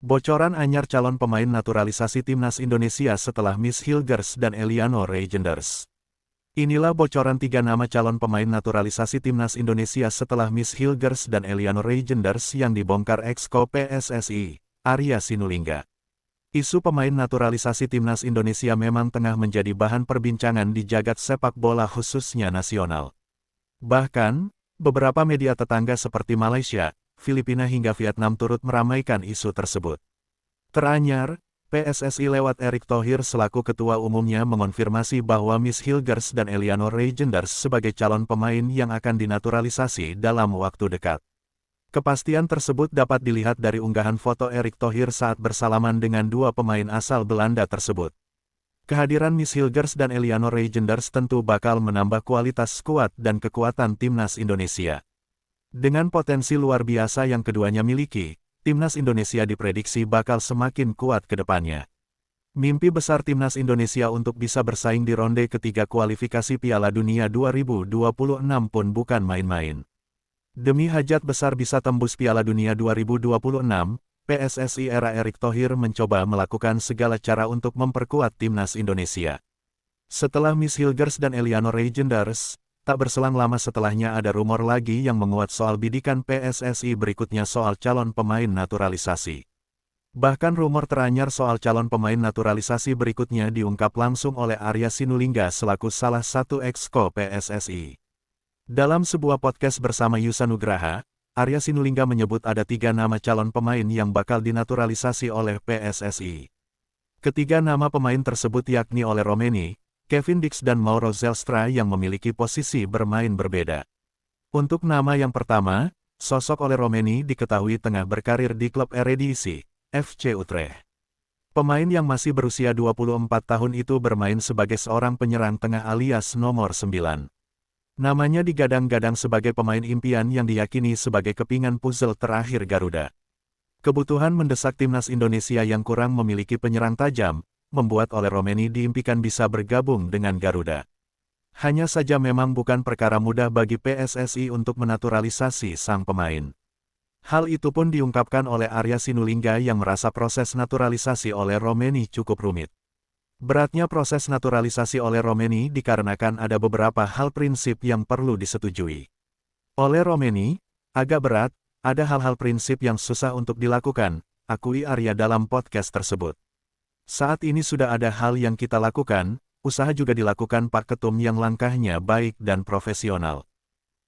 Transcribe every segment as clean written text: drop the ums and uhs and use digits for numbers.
Bocoran anyar calon pemain naturalisasi timnas Indonesia setelah Miss Hilgers dan Eliano Reijenders. Inilah bocoran 3 nama calon pemain naturalisasi timnas Indonesia setelah Miss Hilgers dan Eliano Reijenders yang dibongkar Exco PSSI, Arya Sinulinga. Isu pemain naturalisasi timnas Indonesia memang tengah menjadi bahan perbincangan di jagat sepak bola khususnya nasional. Bahkan, beberapa media tetangga seperti Malaysia, Filipina hingga Vietnam turut meramaikan isu tersebut. Teranyar, PSSI lewat Erick Thohir selaku ketua umumnya mengonfirmasi bahwa Miss Hilgers dan Eliano Reijenders sebagai calon pemain yang akan dinaturalisasi dalam waktu dekat. Kepastian tersebut dapat dilihat dari unggahan foto Erick Thohir saat bersalaman dengan 2 pemain asal Belanda tersebut. Kehadiran Miss Hilgers dan Eliano Reijenders tentu bakal menambah kualitas skuad dan kekuatan timnas Indonesia. Dengan potensi luar biasa yang keduanya miliki, timnas Indonesia diprediksi bakal semakin kuat ke depannya. Mimpi besar timnas Indonesia untuk bisa bersaing di ronde ketiga kualifikasi Piala Dunia 2026 pun bukan main-main. Demi hajat besar bisa tembus Piala Dunia 2026, PSSI era Erick Thohir mencoba melakukan segala cara untuk memperkuat timnas Indonesia. Setelah Miss Hilgers dan Eliano Reijenders, tak berselang lama setelahnya ada rumor lagi yang menguat soal bidikan PSSI berikutnya soal calon pemain naturalisasi. Bahkan rumor teranyar soal calon pemain naturalisasi berikutnya diungkap langsung oleh Arya Sinulinga selaku salah satu exco PSSI. Dalam sebuah podcast bersama Yusa Nugraha, Arya Sinulinga menyebut ada 3 nama calon pemain yang bakal dinaturalisasi oleh PSSI. Ketiga nama pemain tersebut yakni Ole Romeni, Kevin Dix dan Mauro Zelstra yang memiliki posisi bermain berbeda. Untuk nama yang pertama, sosok Ole Romeni diketahui tengah berkarir di klub Eredivisie, FC Utrecht. Pemain yang masih berusia 24 tahun itu bermain sebagai seorang penyerang tengah alias nomor 9. Namanya digadang-gadang sebagai pemain impian yang diyakini sebagai kepingan puzzle terakhir Garuda. Kebutuhan mendesak timnas Indonesia yang kurang memiliki penyerang tajam, membuat Ole Romeni diimpikan bisa bergabung dengan Garuda. Hanya saja memang bukan perkara mudah bagi PSSI untuk menaturalisasi sang pemain. Hal itu pun diungkapkan oleh Arya Sinulinga yang merasa proses naturalisasi Ole Romeni cukup rumit. Beratnya proses naturalisasi Ole Romeni dikarenakan ada beberapa hal prinsip yang perlu disetujui. Ole Romeni, agak berat, ada hal-hal prinsip yang susah untuk dilakukan, akui Arya dalam podcast tersebut. Saat ini sudah ada hal yang kita lakukan, usaha juga dilakukan Pak Ketum yang langkahnya baik dan profesional.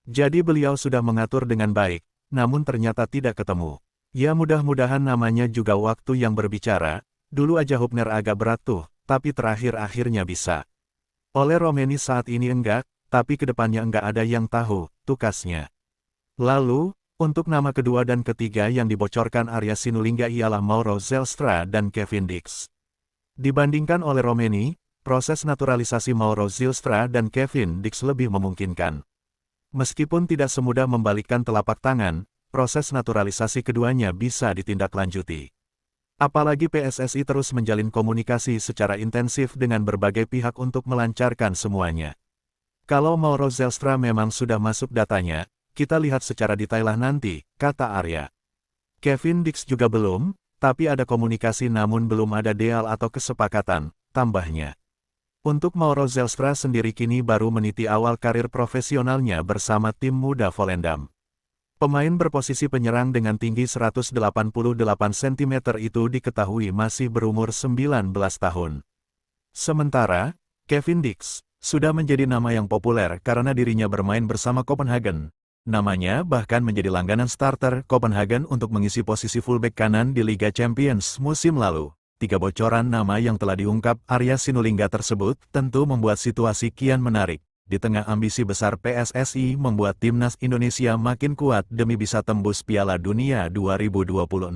Jadi beliau sudah mengatur dengan baik, namun ternyata tidak ketemu. Ya mudah-mudahan namanya juga waktu yang berbicara, dulu aja Hubner agak berat tuh, tapi terakhir akhirnya bisa. Ole Romeni saat ini enggak, tapi kedepannya enggak ada yang tahu, tukasnya. Lalu, untuk nama kedua dan ketiga yang dibocorkan Arya Sinulinga ialah Mauro Zelstra dan Kevin Dix. Dibandingkan Ole Romeni, proses naturalisasi Mauro Zelstra dan Kevin Dix lebih memungkinkan. Meskipun tidak semudah membalikkan telapak tangan, proses naturalisasi keduanya bisa ditindaklanjuti. Apalagi PSSI terus menjalin komunikasi secara intensif dengan berbagai pihak untuk melancarkan semuanya. Kalau Mauro Zelstra memang sudah masuk datanya, kita lihat secara detail nanti, kata Arya. Kevin Dix juga belum, tapi ada komunikasi namun belum ada deal atau kesepakatan, tambahnya. Untuk Mauro Zelstra sendiri kini baru meniti awal karir profesionalnya bersama tim muda Volendam. Pemain berposisi penyerang dengan tinggi 188 cm itu diketahui masih berumur 19 tahun. Sementara, Kevin Dix sudah menjadi nama yang populer karena dirinya bermain bersama Copenhagen. Namanya bahkan menjadi langganan starter Copenhagen untuk mengisi posisi fullback kanan di Liga Champions musim lalu. 3 bocoran nama yang telah diungkap Arya Sinulinga tersebut tentu membuat situasi kian menarik. Di tengah ambisi besar PSSI membuat timnas Indonesia makin kuat demi bisa tembus Piala Dunia 2026.